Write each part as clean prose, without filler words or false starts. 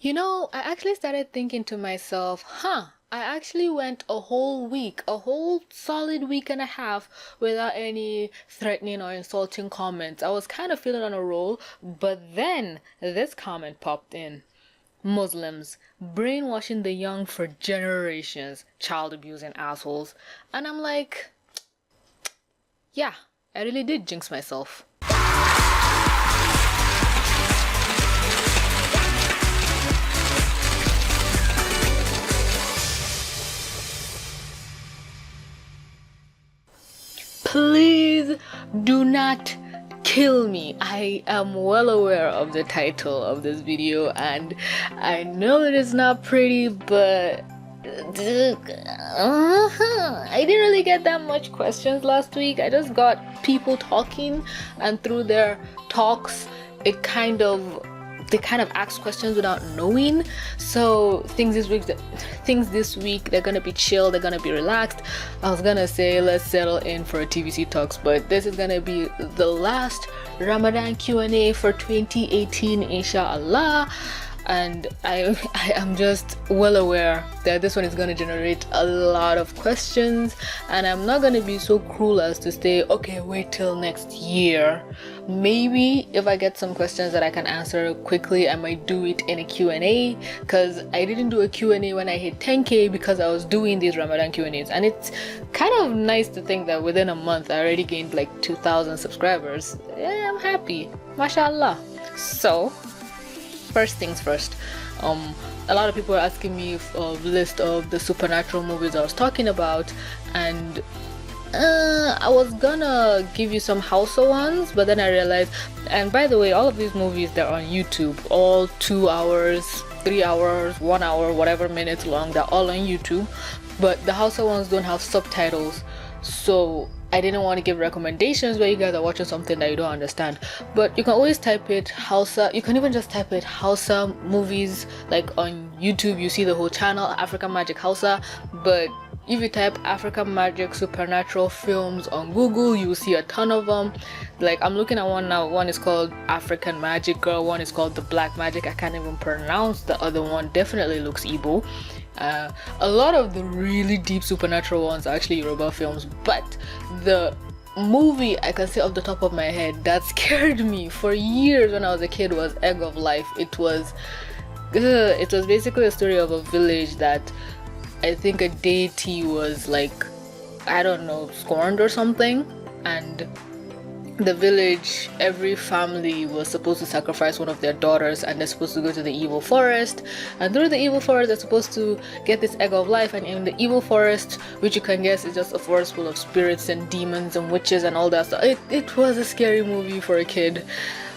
I actually started thinking to myself, I actually went a whole week, a whole solid week and a half without any threatening or insulting comments. I was kind of feeling on a roll, but then this comment popped in. Muslims brainwashing the young for generations, child abusing assholes. And I'm like, yeah, I really did jinx myself. Please do not kill me. I am well aware of the title of this video and I know it is not pretty, but I didn't really get that much questions last week. I just got people talking, and through their talks they kind of ask questions without knowing. So things this week they're gonna be chill, they're gonna be relaxed. I was gonna say let's settle in for a TVC talks, but this is gonna be the last Ramadan Q&A for 2018, inshallah. And I am just well aware that this one is going to generate a lot of questions, and I'm not going to be so cruel as to say, okay, wait till next year. Maybe if I get some questions that I can answer quickly, I might do it in a Q&A, because I didn't do a Q&A when I hit 10k because I was doing these Ramadan Q&As, and it's kind of nice to think that within a month I already gained like 2,000 subscribers. Yeah, I'm happy, mashallah. So first things first, a lot of people are asking me a list of the supernatural movies I was talking about, and I was gonna give you some Hausa ones, but then I realized, and by the way, all of these movies, they're on YouTube, all 2 hours, 3 hours, 1 hour, whatever minutes long, they're all on YouTube, but the Hausa ones don't have subtitles, so I didn't want to give recommendations where you guys are watching something that you don't understand. But you can always type it Hausa. You can even just type it Hausa movies. Like on YouTube, you see the whole channel, African Magic Hausa. But if you type African Magic Supernatural Films on Google, you will see a ton of them. Like I'm looking at one now. One is called African Magic Girl. One is called The Black Magic. I can't even pronounce the other one. Definitely looks Igbo. A lot of the really deep supernatural ones are actually Yoruba films, but the movie I can say off the top of my head that scared me for years when I was a kid was Egg of Life. It was basically a story of a village that I think a deity was like, I don't know, scorned or something, and the village, every family was supposed to sacrifice one of their daughters, and they're supposed to go to the evil forest, and through the evil forest they're supposed to get this egg of life. And in the evil forest, which you can guess is just a forest full of spirits and demons and witches and all that stuff, it was a scary movie for a kid.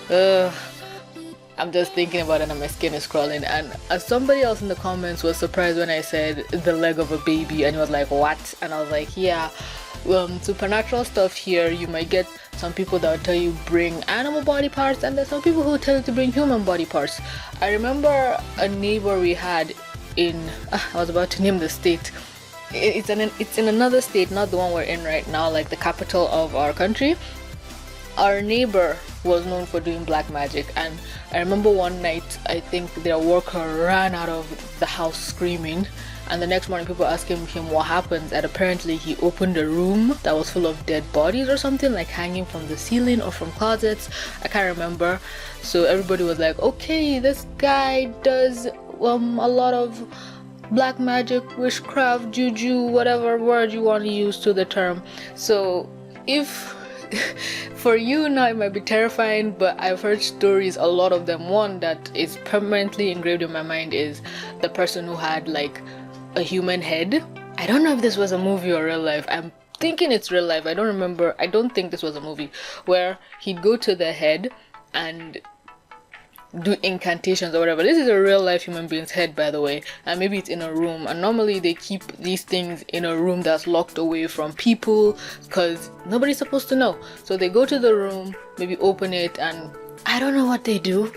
I'm just thinking about it and my skin is crawling. And somebody else in the comments was surprised when I said the leg of a baby, and he was like, what? And I was like, yeah, supernatural stuff here, you might get some people that will tell you bring animal body parts, and there's some people who tell you to bring human body parts. I remember a neighbor we had in I was about to name the state. It's in another state, not the one we're in right now, like the capital of our country. Our neighbor was known for doing black magic, and I remember one night I think their worker ran out of the house screaming, and the next morning people asking him what happened, and apparently he opened a room that was full of dead bodies or something, like hanging from the ceiling or from closets, I can't remember. So everybody was like, okay, this guy does a lot of black magic, witchcraft, juju, whatever word you want to use to the term. So if for you now it might be terrifying, but I've heard stories, a lot of them. One that is permanently engraved in my mind is the person who had like a human head. I don't know if this was a movie or real life. I'm thinking it's real life. I don't remember. I don't think this was a movie, where he'd go to the head and do incantations or whatever. This is a real life human being's head, by the way, and maybe it's in a room, and normally they keep these things in a room that's locked away from people because nobody's supposed to know. So they go to the room, maybe open it, and I don't know what they do,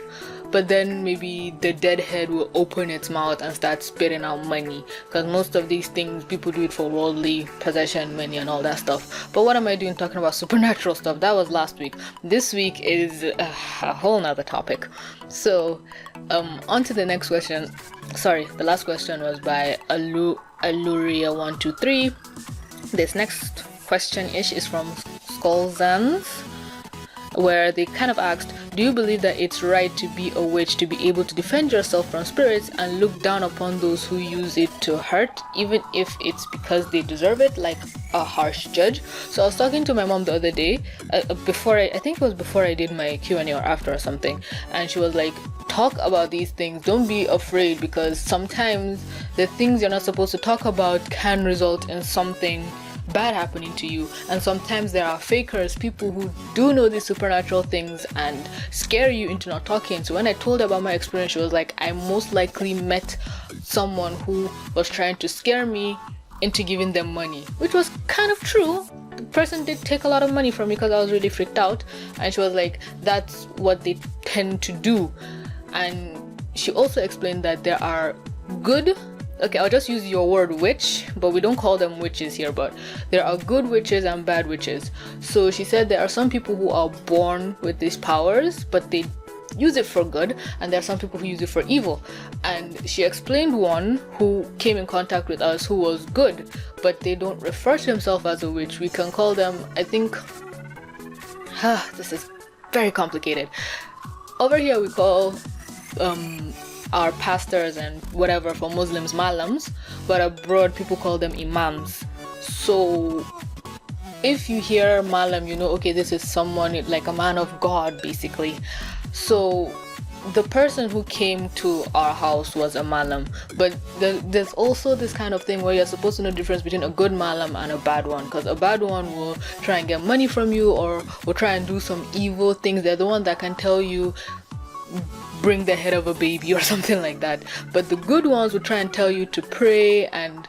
but then maybe the dead head will open its mouth and start spitting out money, because most of these things people do it for worldly possession, money and all that stuff. But what am I doing talking about supernatural stuff? That was last week. This week is a whole nother topic. So on to the next question. Sorry, the last question was by Aluria123. This next question-ish is from Skolzans, where they kind of asked, do you believe that it's right to be a witch to be able to defend yourself from spirits and look down upon those who use it to hurt, even if it's because they deserve it, like a harsh judge? So I was talking to my mom the other day, I think it was before I did my Q&A or after or something, and she was like, talk about these things, don't be afraid, because sometimes the things you're not supposed to talk about can result in something bad happening to you. And sometimes there are fakers, people who do know these supernatural things and scare you into not talking. So when I told her about my experience, she was like, I most likely met someone who was trying to scare me into giving them money, which was kind of true. The person did take a lot of money from me because I was really freaked out, and she was like, that's what they tend to do. And she also explained that there are good, okay, I'll just use your word witch, but we don't call them witches here, but there are good witches and bad witches. So she said there are some people who are born with these powers, but they use it for good, and there are some people who use it for evil. And she explained one who came in contact with us who was good, but they don't refer to themselves as a witch. We can call them, I think, this is very complicated. Over here we call our pastors and whatever for Muslims malams, but abroad people call them imams. So if you hear malam, you know, okay, this is someone like a man of God basically. So the person who came to our house was a malam, but there's also this kind of thing where you're supposed to know the difference between a good malam and a bad one, because a bad one will try and get money from you or will try and do some evil things. They're the one that can tell you bring the head of a baby or something like that. But the good ones will try and tell you to pray and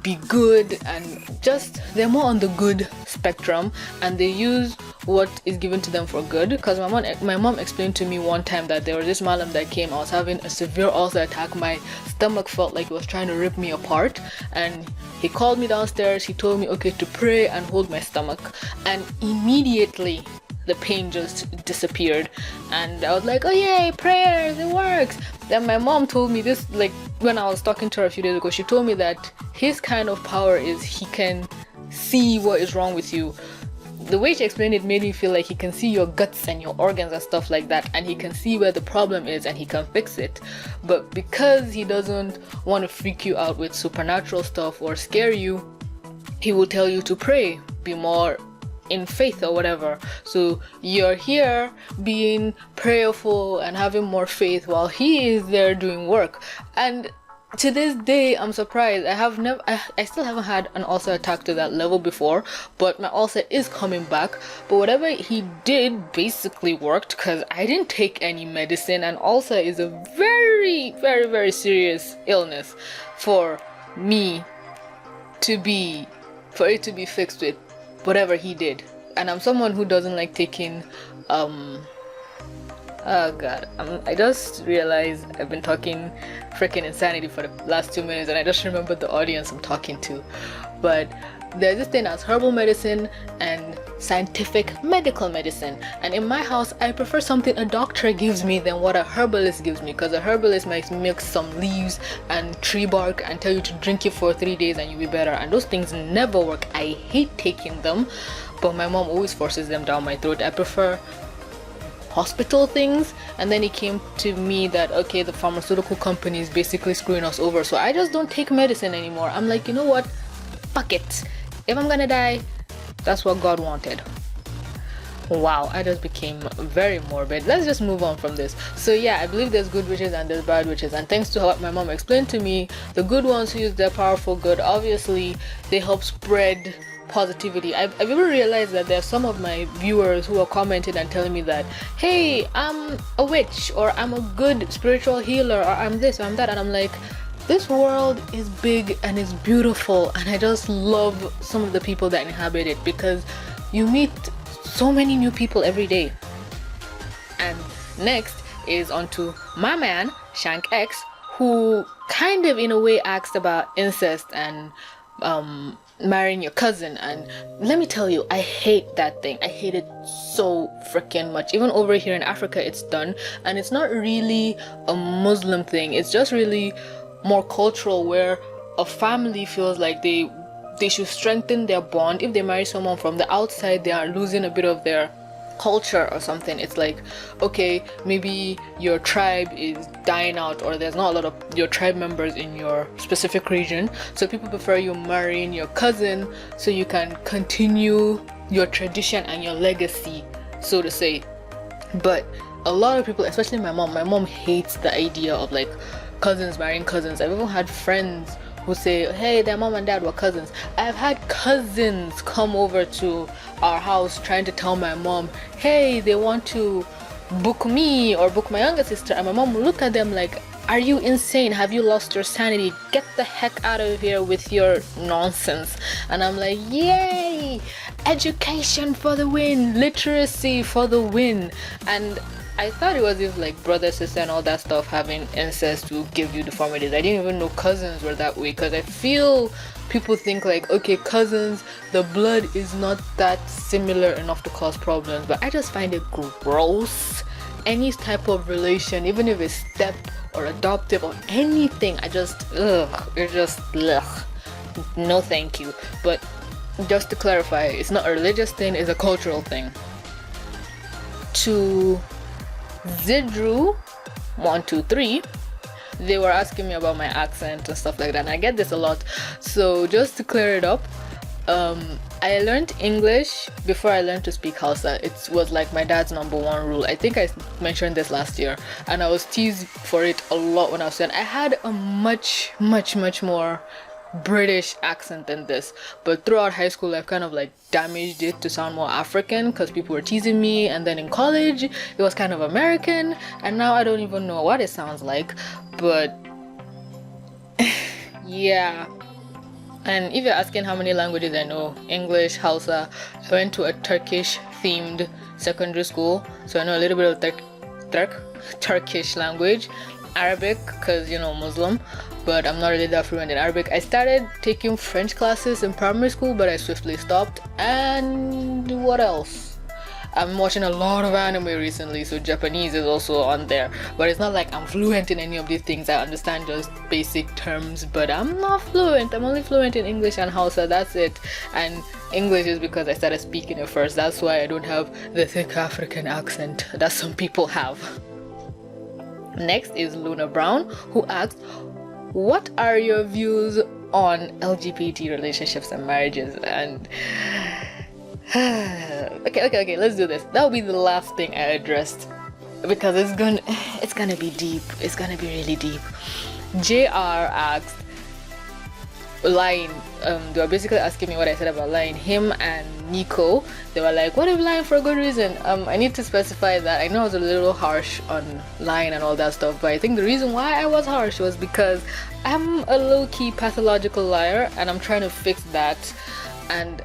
be good, and just they're more on the good spectrum, and they use what is given to them for good. Because my mom explained to me one time that there was this malam that came. I was having a severe ulcer attack. My stomach felt like it was trying to rip me apart, and he called me downstairs. He told me okay to pray and hold my stomach, and immediately the pain just disappeared. And I was like, oh yay, prayers, it works. Then my mom told me this, like when I was talking to her a few days ago, she told me that his kind of power is he can see what is wrong with you. The way she explained it made me feel like he can see your guts and your organs and stuff like that, and he can see where the problem is and he can fix it. But because he doesn't want to freak you out with supernatural stuff or scare you, he will tell you to pray, be more in faith or whatever. So you're here being prayerful and having more faith while he is there doing work. And to this day, I'm surprised. I still haven't had an ulcer attack to that level before, but my ulcer is coming back. But whatever he did basically worked, because I didn't take any medicine, and ulcer is a very, very, very serious illness for it to be fixed with whatever he did. And I'm someone who doesn't like taking oh god, I just realized I've been talking freaking insanity for the last 2 minutes, and I just remembered the audience I'm talking to. But there's this thing as herbal medicine and scientific medical medicine, and in my house I prefer something a doctor gives me than what a herbalist gives me, because a herbalist might mix some leaves and tree bark and tell you to drink it for 3 days and you'll be better, and those things never work. I hate taking them, but my mom always forces them down my throat. I prefer hospital things. And then it came to me that okay, the pharmaceutical company is basically screwing us over, so I just don't take medicine anymore. I'm like, you know what, fuck it, if I'm gonna die, that's what God wanted. Wow, I just became very morbid. Let's just move on from this. So yeah, I believe there's good witches and there's bad witches, and thanks to what my mom explained to me, the good ones who use their powerful good, obviously they help spread positivity. I've even realized that there's some of my viewers who are commenting and telling me that, hey, I'm a witch, or I'm a good spiritual healer, or I'm this, or I'm that, and I'm like, this world is big and it's beautiful, and I just love some of the people that inhabit it, because you meet so many new people every day, and Next is onto my man, Shank X, who kind of in a way asked about incest and marrying your cousin. And let me tell you, I hate that thing. I hate it so freaking much. Even over here in Africa, it's done, and it's not really a Muslim thing. It's just really more cultural, where a family feels like they should strengthen their bond. If they marry someone from the outside, they are losing a bit of their culture or something. It's like, okay, maybe your tribe is dying out, or there's not a lot of your tribe members in your specific region, so people prefer you marrying your cousin so you can continue your tradition and your legacy, so to say. But a lot of people, especially my mom hates the idea of like cousins marrying cousins. I've even had friends who say, hey, their mom and dad were cousins. I've had cousins come over to our house trying to tell my mom, hey, they want to book me or book my younger sister, and my mom will look at them like, are you insane? Have you lost your sanity? Get the heck out of here with your nonsense. And I'm like, yay, education for the win, literacy for the win. And I thought it was if like brother, sister and all that stuff having incest will give you deformities. I didn't even know cousins were that way, because I feel people think like, okay, cousins, the blood is not that similar enough to cause problems. But I just find it gross. Any type of relation, even if it's step or adoptive or anything, I just, it's just, no thank you. But just to clarify, it's not a religious thing, it's a cultural thing. To Zidru 123, they were asking me about my accent and stuff like that, and I get this a lot. So just to clear it up, I learned English before I learned to speak Hausa. It was like my dad's #1 rule. I think I mentioned this last year, and I was teased for it a lot when I was young. I had a much more British accent than this, but throughout high school I've kind of like damaged it to sound more African because people were teasing me, and then in college it was kind of American, and now I don't even know what it sounds like. But yeah. And if you're asking how many languages I know, English, Hausa, I went to a Turkish themed secondary school, so I know a little bit of Turkish language, Arabic, because you know, Muslim, but I'm not really that fluent in Arabic. I started taking French classes in primary school, but I swiftly stopped. And what else? I'm watching a lot of anime recently, so Japanese is also on there, but it's not like I'm fluent in any of these things. I understand just basic terms, but I'm not fluent. I'm only fluent in English and Hausa, that's it. And English is because I started speaking it first. That's why I don't have the thick African accent that some people have. Next is Luna Brown, who asked, what are your views on LGBT relationships and marriages? And okay, let's do this. That'll be the last thing I addressed, because it's gonna be deep. It's gonna be really deep. JR asked, lying. They were basically asking me what I said about lying. Him and Nico, they were like, what if lying for a good reason? I need to specify that I know I was a little harsh on lying and all that stuff, but I think the reason why I was harsh was because I'm a low-key pathological liar, and I'm trying to fix that. And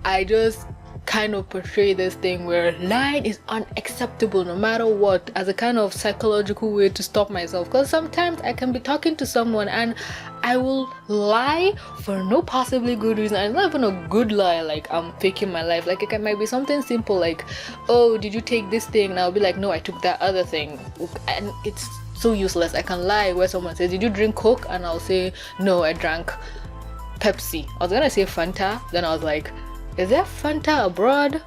I just kind of portray this thing where lying is unacceptable no matter what, as a kind of psychological way to stop myself. Because sometimes I can be talking to someone and I will lie for no possibly good reason, and it's not even a good lie, like I'm faking my life. Like it might be something simple like, oh, did you take this thing? And I'll be like, no, I took that other thing. And it's so useless. I can lie where someone says, did you drink Coke? And I'll say, no, I drank Pepsi. I was gonna say Fanta, then I was like, is there Fanta abroad?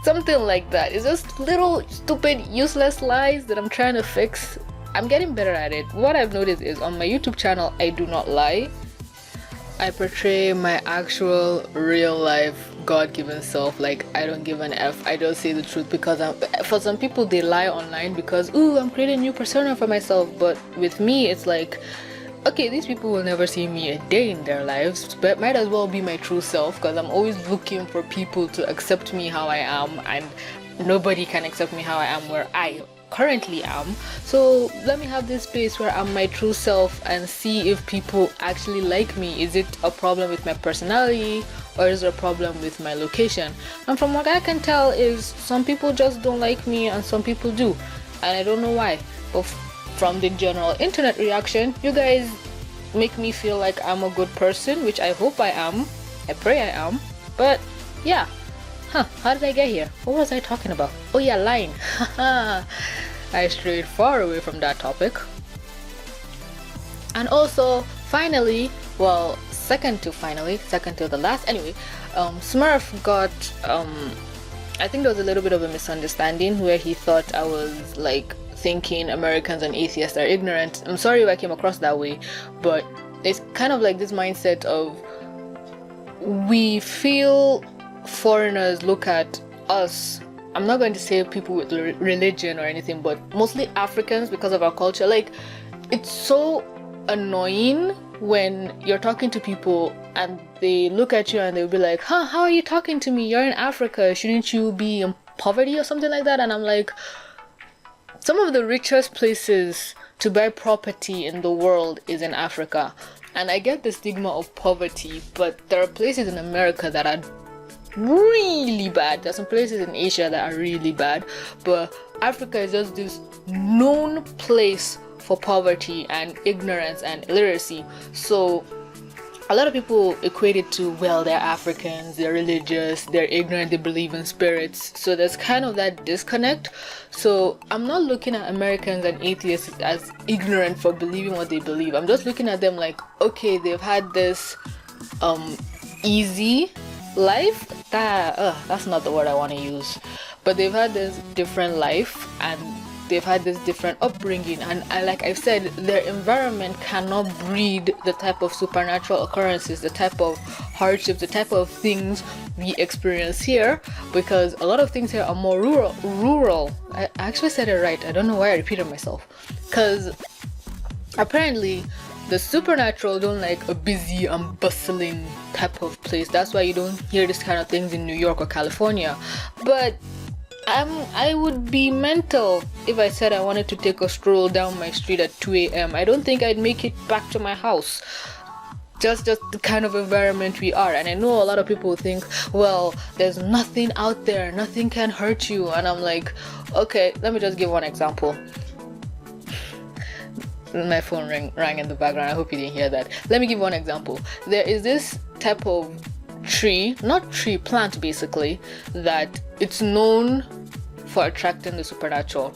Something like that. It's just little stupid useless lies that I'm trying to fix. I'm getting better at it. What I've noticed is on my YouTube channel, I do not lie. I portray my actual real life God-given self. Like I don't give an F. I just say the truth, because for some people they lie online because, ooh, I'm creating a new persona for myself. But with me it's like, okay, these people will never see me a day in their lives, but might as well be my true self, because I'm always looking for people to accept me how I am, and nobody can accept me how I am where I currently am. So let me have this space where I'm my true self and see if people actually like me. Is it a problem with my personality, or is there a problem with my location? And from what I can tell is some people just don't like me and some people do, and I don't know why. But from the general internet reaction, you guys make me feel like I'm a good person, which I hope I am. I pray I am. But yeah. How did I get here? What was I talking about? Oh yeah, lying. I strayed far away from that topic. And also, finally, well, second to the last, anyway, Smurf got, I think there was a little bit of a misunderstanding where he thought I was like thinking Americans and atheists are ignorant. I'm sorry if I came across that way, but it's kind of like this mindset of we feel foreigners look at us, I'm not going to say people with religion or anything, but mostly Africans, because of our culture. Like, it's so annoying when you're talking to people and they look at you and they'll be like, how are you talking to me? You're in Africa, shouldn't you be in poverty or something like that? And I'm like, some of the richest places to buy property in the world is in Africa. And I get the stigma of poverty, but there are places in America that are really bad. There's some places in Asia that are really bad, but Africa is just this known place for poverty and ignorance and illiteracy. So a lot of people equate it to, well, they're Africans, they're religious, they're ignorant, they believe in spirits. So there's kind of that disconnect. So I'm not looking at Americans and atheists as ignorant for believing what they believe. I'm just looking at them like, okay, they've had this easy life. That's not the word I want to use, but they've had this different life and they've had this different upbringing, and like I've said, their environment cannot breed the type of supernatural occurrences, the type of hardships, the type of things we experience here, because a lot of things here are more rural. I actually said it right. I don't know why I repeated myself, because apparently the supernatural don't like a busy and bustling type of place. That's why you don't hear this kind of things in New York or California. But I would be mental if I said I wanted to take a stroll down my street at 2 a.m. I don't think I'd make it back to my house. Just the kind of environment we are. And I know a lot of people think, well, there's nothing out there, nothing can hurt you. And I'm like, okay, let me just give one example. My phone rang in the background. I hope you didn't hear that. Let me give one example. There is this type of plant basically, that it's known for attracting the supernatural.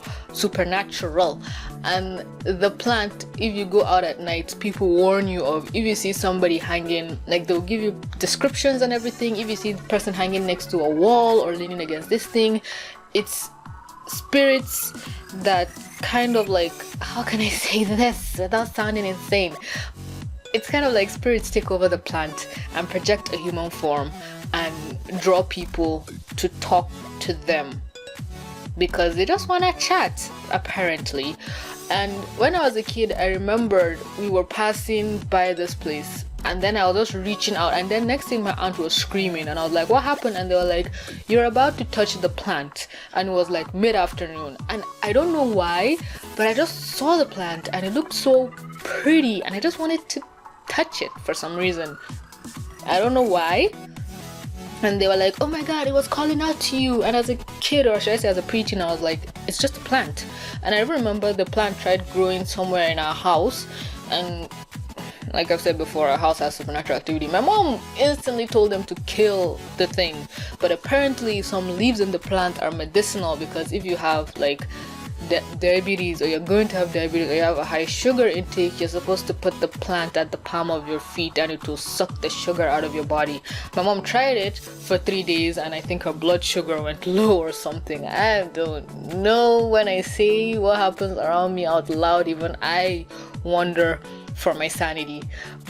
And the plant, if you go out at night, people warn you of, if you see somebody hanging, like they'll give you descriptions and everything. If you see the person hanging next to a wall or leaning against this thing, it's spirits that kind of like, how can I say this without sounding insane? It's kind of like spirits take over the plant and project a human form and draw people to talk to them because they just want to chat, apparently. And when I was a kid, I remembered we were passing by this place, and then I was just reaching out, and then next thing my aunt was screaming, and I was like, what happened? And they were like, you're about to touch the plant. And it was like mid-afternoon, and I don't know why, but I just saw the plant and it looked so pretty, and I just wanted to touch it for some reason. I don't know why. And they were like, oh my god, it was calling out to you. And as a kid, or should I say as a preteen, I was like, it's just a plant. And I remember the plant tried growing somewhere in our house, and like I've said before, our house has supernatural activity. My mom instantly told them to kill the thing, but apparently some leaves in the plant are medicinal, because if you have like diabetes, or you're going to have diabetes, or you have a high sugar intake, you're supposed to put the plant at the palm of your feet and it will suck the sugar out of your body. My mom tried it for 3 days and I think her blood sugar went low or something. I don't know. When I say what happens around me out loud, even I wonder for my sanity.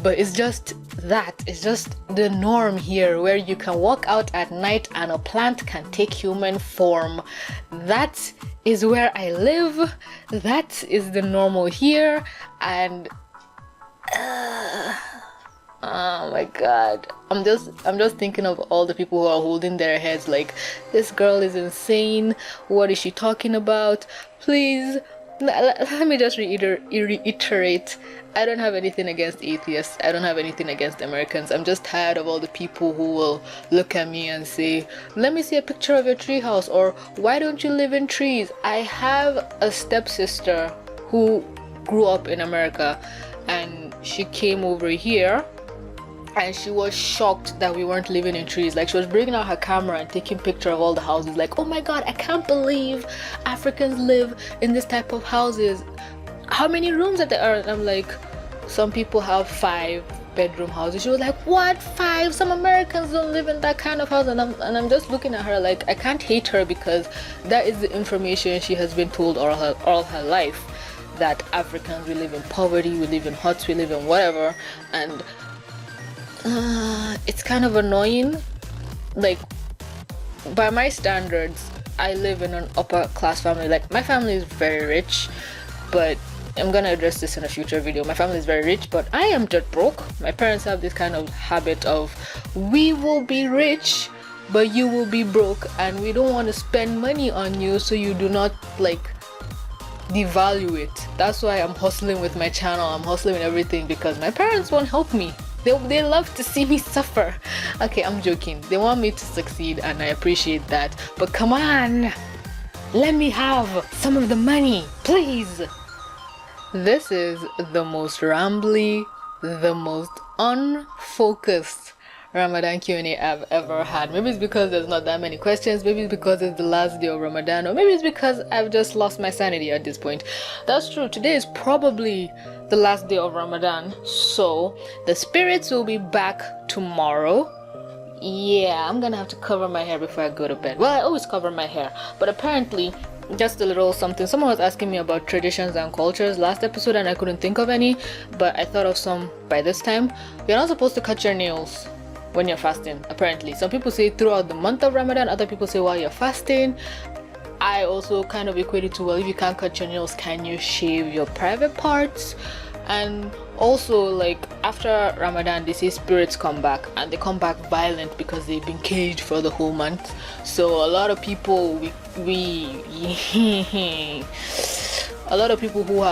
But it's just the norm here, where you can walk out at night and a plant can take human form. That is where I live. That is the normal here. And oh my god, I'm just thinking of all the people who are holding their heads like, this girl is insane, what is she talking about? Please let me just reiterate. I don't have anything against atheists. I don't have anything against Americans. I'm just tired of all the people who will look at me and say, let me see a picture of your treehouse, or why don't you live in trees? I have a stepsister who grew up in America, and she came over here and she was shocked that we weren't living in trees. Like, she was bringing out her camera and taking picture of all the houses, like, oh my god, I can't believe Africans live in this type of houses. How many rooms are there? And I'm like, some people have 5-bedroom houses. She was like, what, 5? Some Americans don't live in that kind of house. And I'm just looking at her like, I can't hate her, because that is the information she has been told all her life, that Africans, we live in poverty, we live in huts, we live in whatever. And it's kind of annoying. Like, by my standards, I live in an upper class family. Like, my family is very rich, but I'm gonna address this in a future video. My family is very rich, but I am just broke. My parents have this kind of habit of, we will be rich, but you will be broke, and we don't want to spend money on you, so you do not like devalue it. That's why I'm hustling with my channel. I'm hustling with everything, because my parents won't help me. They love to see me suffer. Okay, I'm joking. They want me to succeed, and I appreciate that. But come on, let me have some of the money, please. This is the most rambly, the most unfocused Ramadan Q&A I've ever had. Maybe it's because there's not that many questions, maybe it's because it's the last day of Ramadan, or maybe it's because I've just lost my sanity at this point. That's true. Today is probably the last day of Ramadan, so the spirits will be back tomorrow. Yeah, I'm gonna have to cover my hair before I go to bed. Well, I always cover my hair, but apparently, just a little something. Someone was asking me about traditions and cultures last episode, and I couldn't think of any, but I thought of some by this time. You're not supposed to cut your nails when you're fasting, apparently. Some people say throughout the month of Ramadan, other people say while you're fasting. I also kind of equate it to, well, if you can't cut your nails, can you shave your private parts? And also, like, after Ramadan, they say spirits come back, and they come back violent because they've been caged for the whole month. So a lot of people, a lot of people who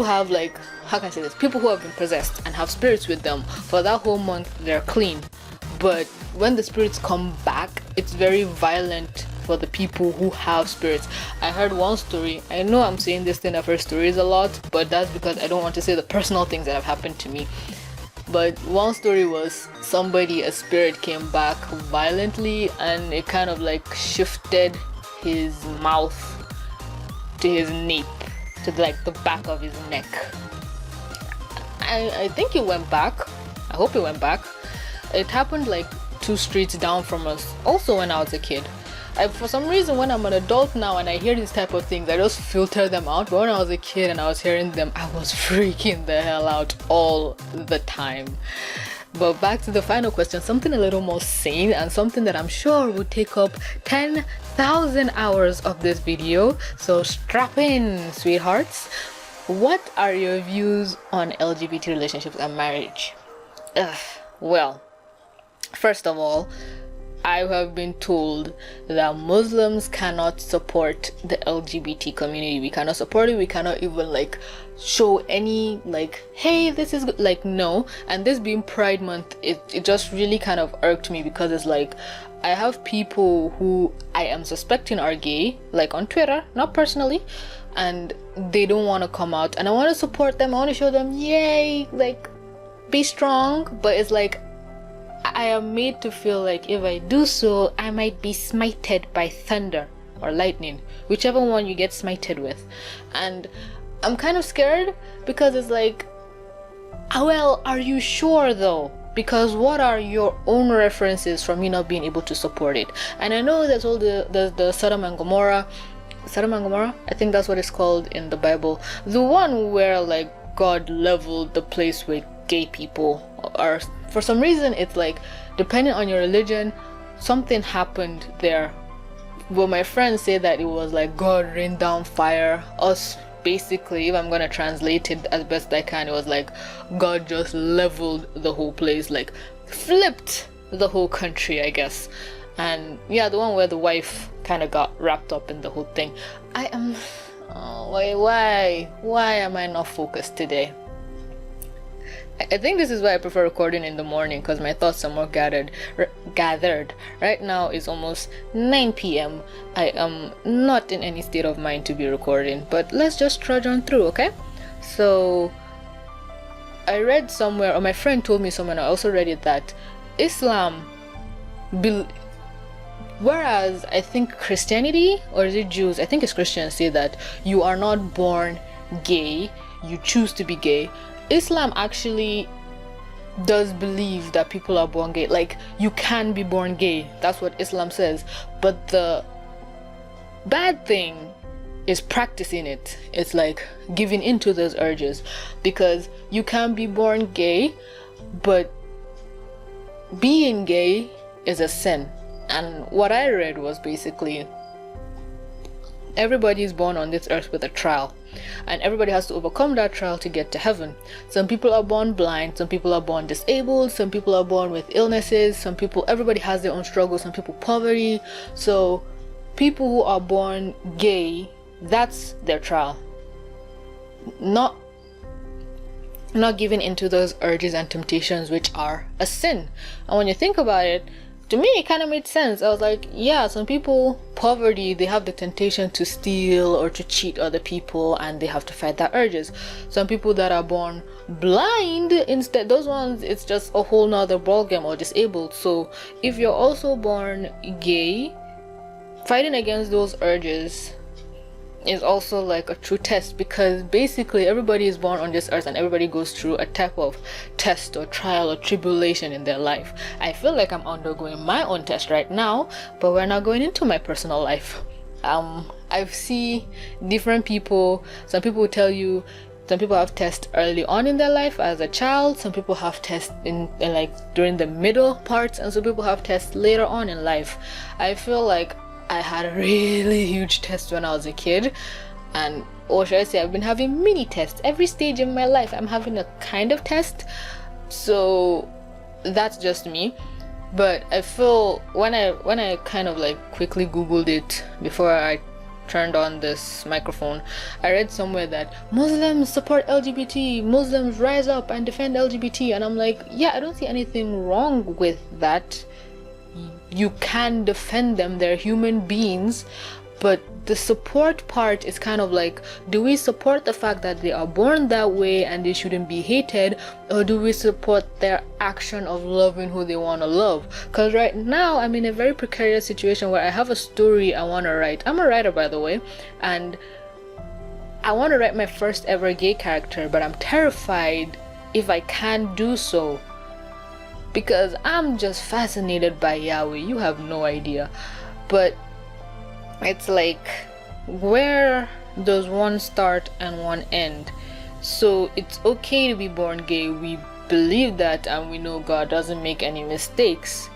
have like, how can I say this? People who have been possessed and have spirits with them for that whole month, they're clean. But when the spirits come back, it's very violent for the people who have spirits. I heard one story. I know I'm saying this thing, I've heard stories a lot, but that's because I don't want to say the personal things that have happened to me. But one story was a spirit came back violently, and it kind of like shifted his mouth to his nape, to like the back of his neck. I think it went back. I hope it went back. It happened like 2 streets down from us, also when I was a kid. For some reason, when I'm an adult now and I hear these type of things, I just filter them out. But when I was a kid and I was hearing them, I was freaking the hell out all the time. But back to the final question, something a little more sane, and something that I'm sure would take up 10,000 hours of this video. So strap in, sweethearts. What are your views on LGBT relationships and marriage? Well, first of all, I have been told that Muslims cannot support the LGBT community. We cannot support it. We cannot even like show any like, hey, this is good. Like, no. And this being Pride Month, it just really kind of irked me, because it's like, I have people who I am suspecting are gay, like on Twitter, not personally, and they don't want to come out, and I want to support them. I want to show them, yay, like, be strong. But it's like, I am made to feel like if I do so, I might be smited by thunder or lightning, whichever one you get smited with. And I'm kind of scared, because it's like, well, are you sure though? Because what are your own references from you not being able to support it? And I know there's all the Sodom and Gomorrah, I think that's what it's called in the Bible, the one where like God leveled the place with gay people, or for some reason it's like, depending on your religion, something happened there. Well, my friends say that it was like God rained down fire. Us, basically, if I'm gonna translate it as best I can, it was like God just leveled the whole place, like flipped the whole country, I guess. And yeah, the one where the wife kind of got wrapped up in the whole thing. Oh, why am I not focused today? I think this is why I prefer recording in the morning, because my thoughts are more gathered. Right now it's almost 9 p.m. I am not in any state of mind to be recording, but let's just trudge on through, okay? So I read somewhere, or my friend told me somewhere, and I also read it, that Islam, whereas I think Christianity, or is it Jews, I think it's Christians, say that you are not born gay, you choose to be gay. Islam actually does believe that people are born gay. Like, you can be born gay, that's what Islam says, but the bad thing is practicing it. It's like giving into those urges, because you can be born gay, but being gay is a sin. And what I read was basically everybody is born on this earth with a trial, and everybody has to overcome that trial to get to heaven. Some people are born blind, some people are born disabled, some people are born with illnesses, everybody has their own struggles, some people poverty. So people who are born gay, that's their trial. Not giving into those urges and temptations, which are a sin. And when you think about it, to me it kind of made sense. I was like, yeah, some people, poverty, they have the temptation to steal or to cheat other people, and they have to fight that urges. Some people that are born blind, instead, those ones, it's just a whole nother ballgame, or disabled. So if you're also born gay, fighting against those urges is also like a true test, because basically everybody is born on this earth and everybody goes through a type of test or trial or tribulation in their life. I feel like I'm undergoing my own test right now, but we're not going into my personal life. I see different people. Some people will tell you, some people have tests early on in their life as a child, some people have tests in like during the middle parts, and some people have tests later on in life. I feel like I had a really huge test when I was a kid, and or should I say, I've been having mini tests every stage in my life. I'm having a kind of test, so that's just me. But I feel when I kind of like quickly googled it before I turned on this microphone, I read somewhere that Muslims support LGBT, Muslims rise up and defend LGBT, and I'm like, yeah, I don't see anything wrong with that. You can defend them, they're human beings, but the support part is kind of like, do we support the fact that they are born that way and they shouldn't be hated, or do we support their action of loving who they want to love? Because right now I'm in a very precarious situation where I have a story I want to write. I'm a writer, by the way, and I want to write my first ever gay character, but I'm terrified if I can do so, because I'm just fascinated by Yahweh. You have no idea. But it's like, where does one start and one end? So it's okay to be born gay. We believe that, and we know God doesn't make any mistakes.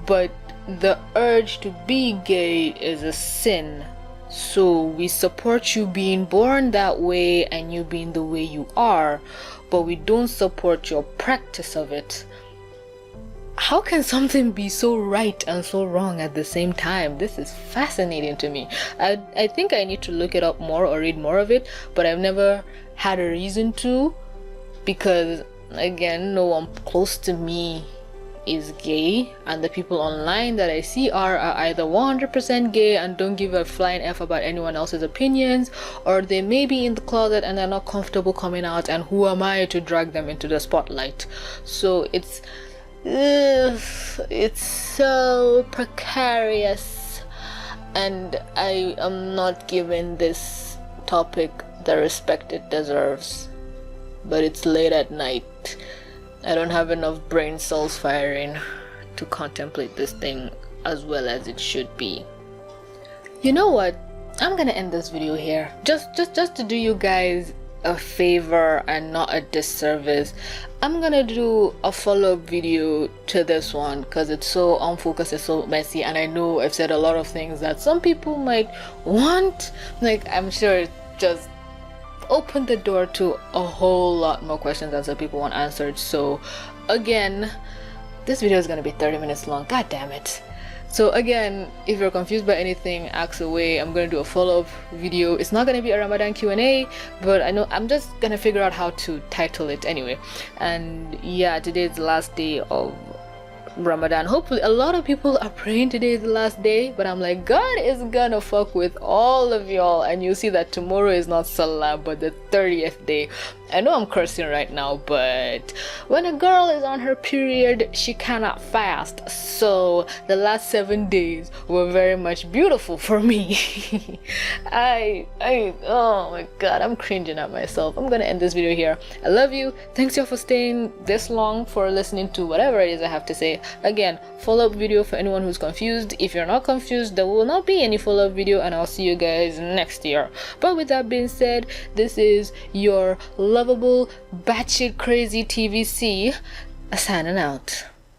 But the urge to be gay is a sin. So we support you being born that way and you being the way you are, but we don't support your practice of it. How can something be so right and so wrong at the same time? This is fascinating to me. I think I need to look it up more or read more of it, but I've never had a reason to, because again, no one close to me is gay, and the people online that I see are either 100% gay and don't give a flying F about anyone else's opinions, or they may be in the closet and they're not comfortable coming out, and who am I to drag them into the spotlight? So it's so precarious, and I am not giving this topic the respect it deserves. But it's late at night. I don't have enough brain cells firing to contemplate this thing as well as it should be. You know what? I'm gonna end this video here. Just to do you guys a favor and not a disservice. I'm gonna do a follow-up video to this one because it's so unfocused, it's so messy, and I know I've said a lot of things that some people might want. Like, I'm sure it just opened the door to a whole lot more questions that some people want answered. So again, this video is gonna be 30 minutes long. God damn it. So again, if you're confused by anything, ask away. I'm gonna do a follow-up video. It's not gonna be a Ramadan Q&A, but I know I'm just gonna figure out how to title it anyway. And yeah, today is the last day of Ramadan. Hopefully a lot of people are praying today is the last day, but I'm like, God is gonna fuck with all of y'all, and you see that tomorrow is not Salah but the 30th day. I know I'm cursing right now, but when a girl is on her period, she cannot fast. So the last 7 days were very much beautiful for me. Oh my God, I'm cringing at myself. I'm gonna end this video here. I love you. Thanks y'all for staying this long, for listening to whatever it is I have to say. Again, follow-up video for anyone who's confused. If you're not confused, there will not be any follow-up video, and I'll see you guys next year. But with that being said, this is your lovable batshit crazy TVC signing out.